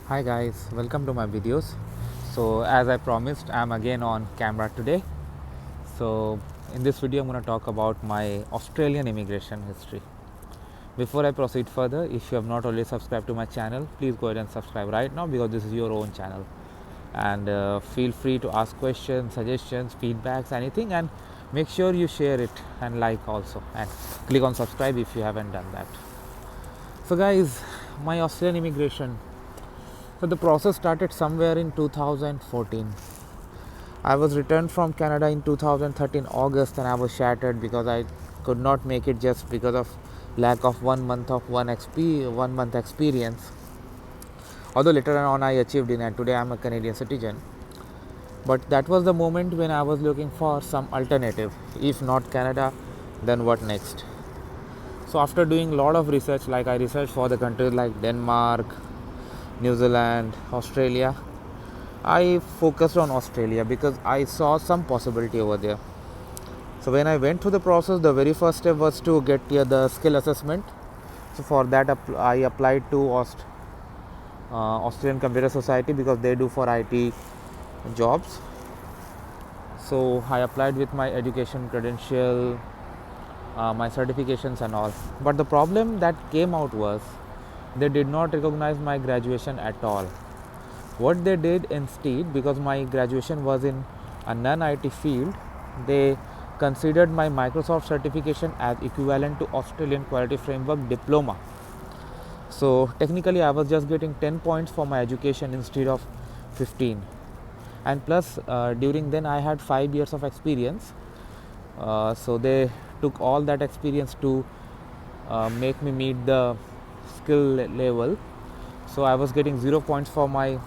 Hi guys, welcome to my videos. So as I promised, I'm again on camera today. So in this video I'm going to talk about my Australian immigration history. Before I proceed further, if you have not already subscribed to my channel, please go ahead and subscribe right now because this is your own channel. And feel free to ask questions, suggestions, feedbacks, anything, and make sure you share it and like also, and click on subscribe if you haven't done that. So guys, my Australian immigration. So the process started somewhere in 2014. I was returned from Canada in 2013 August, and I was shattered because I could not make it just because of lack of 1 month of 1 month experience. Although later on I achieved it, and today I'm a Canadian citizen. But that was the moment when I was looking for some alternative. If not Canada, then what next? So after doing a lot of research, like I researched for the countries like Denmark, New Zealand, Australia, I focused on Australia because I saw some possibility over there. So when I went through the process, the very first step was to get the skill assessment. So for that, I applied to Australian Computer Society because they do for IT jobs. So I applied with my education credential, my certifications and all. But the problem that came out was they did not recognize my graduation at all. What they did instead, because my graduation was in a non-IT field, they considered my Microsoft certification as equivalent to Australian Quality Framework diploma. So technically I was just getting 10 points for my education instead of 15. And plus during then I had 5 years of experience. So they took all that experience to make me meet the skill level. So I was getting 0 points for my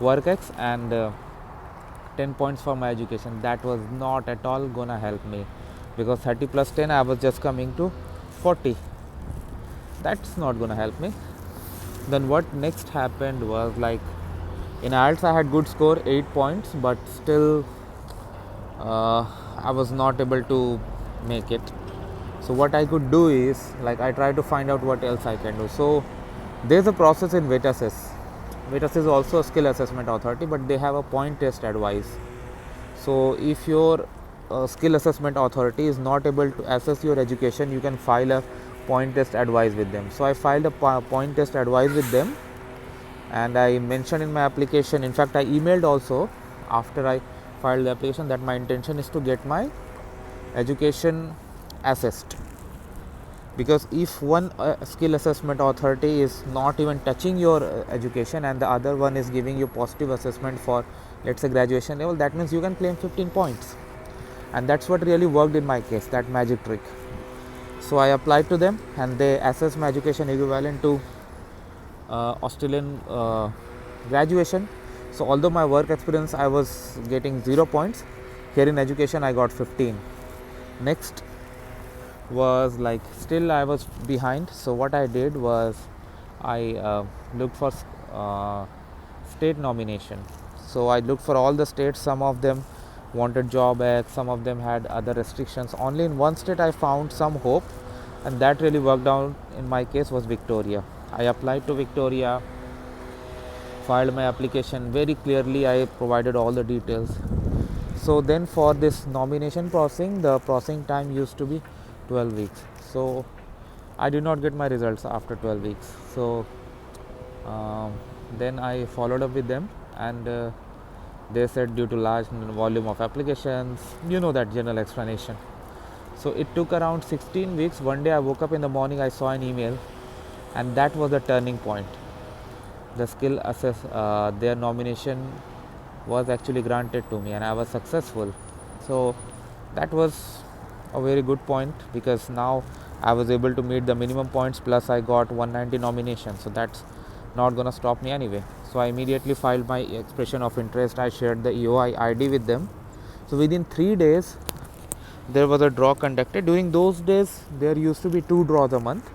work ex and 10 points for my education. That was not at all gonna help me because 30 plus 10 I was just coming to 40. That's not gonna help me. Then what next happened was, like, in IELTS I had good score 8 points, but still I was not able to make it. So what I could do is, like, I tried to find out what else I can do. So there's a process in VETASYS. VETASYS is also a skill assessment authority, but they have a point test advice. So if your skill assessment authority is not able to assess your education, you can file a point test advice with them. So I filed a point test advice with them, and I mentioned in my application, in fact I emailed also after I filed the application, that my intention is to get my education assessed. Because if one skill assessment authority is not even touching your education and the other one is giving you positive assessment for, let's say, graduation level, that means you can claim 15 points. And that's what really worked in my case, that magic trick. So I applied to them and they assessed my education equivalent to Australian graduation. So although my work experience I was getting 0 points, here in education I got 15. Next was, like, still I was behind. So what I did was I looked for state nomination. So I looked for all the states. Some of them wanted job act, some of them had other restrictions. Only in one state I found some hope, and that really worked out in my case was Victoria. I applied to Victoria, filed my application very clearly, I provided all the details. So then for this nomination processing, the processing time used to be 12 weeks. So I did not get my results after 12 weeks. So then I followed up with them, and they said due to large volume of applications, that general explanation. So it took around 16 weeks. One day I woke up in the morning, I saw an email, and that was the turning point. The skill assess, their nomination was actually granted to me and I was successful. So that was a very good point because now I was able to meet the minimum points, plus I got 190 nominations. So that's not gonna stop me anyway. So I immediately filed my expression of interest. I shared the EOI ID with them. So within 3 days there was a draw conducted. During those days there used to be 2 draws a month.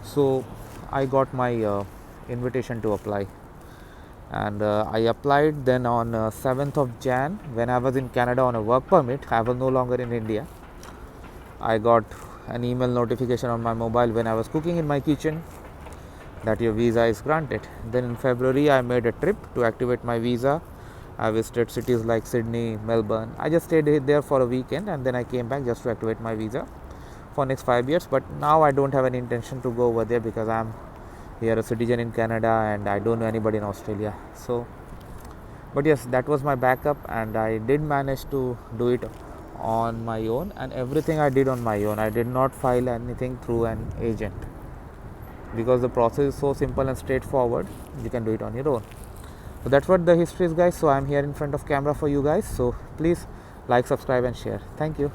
So I got my invitation to apply, and I applied. Then on 7th of Jan, when I was in Canada on a work permit, I was no longer in India, I got an email notification on my mobile when I was cooking in my kitchen. that your visa is granted. Then in February I made a trip to activate my visa. I visited cities like Sydney, Melbourne. I just stayed there for a weekend and then I came back just to activate my visa for next 5 years. But now I don't have any intention to go over there because I'm here a citizen in Canada and I don't know anybody in Australia. So but yes, that was my backup and I did manage to do it on my own, and everything I did on my own. I did not file anything through an agent because the process is so simple and straightforward. You can do it on your own. So that's what the history is, guys. So I'm here in front of camera for you guys. So please like, subscribe and share. Thank you.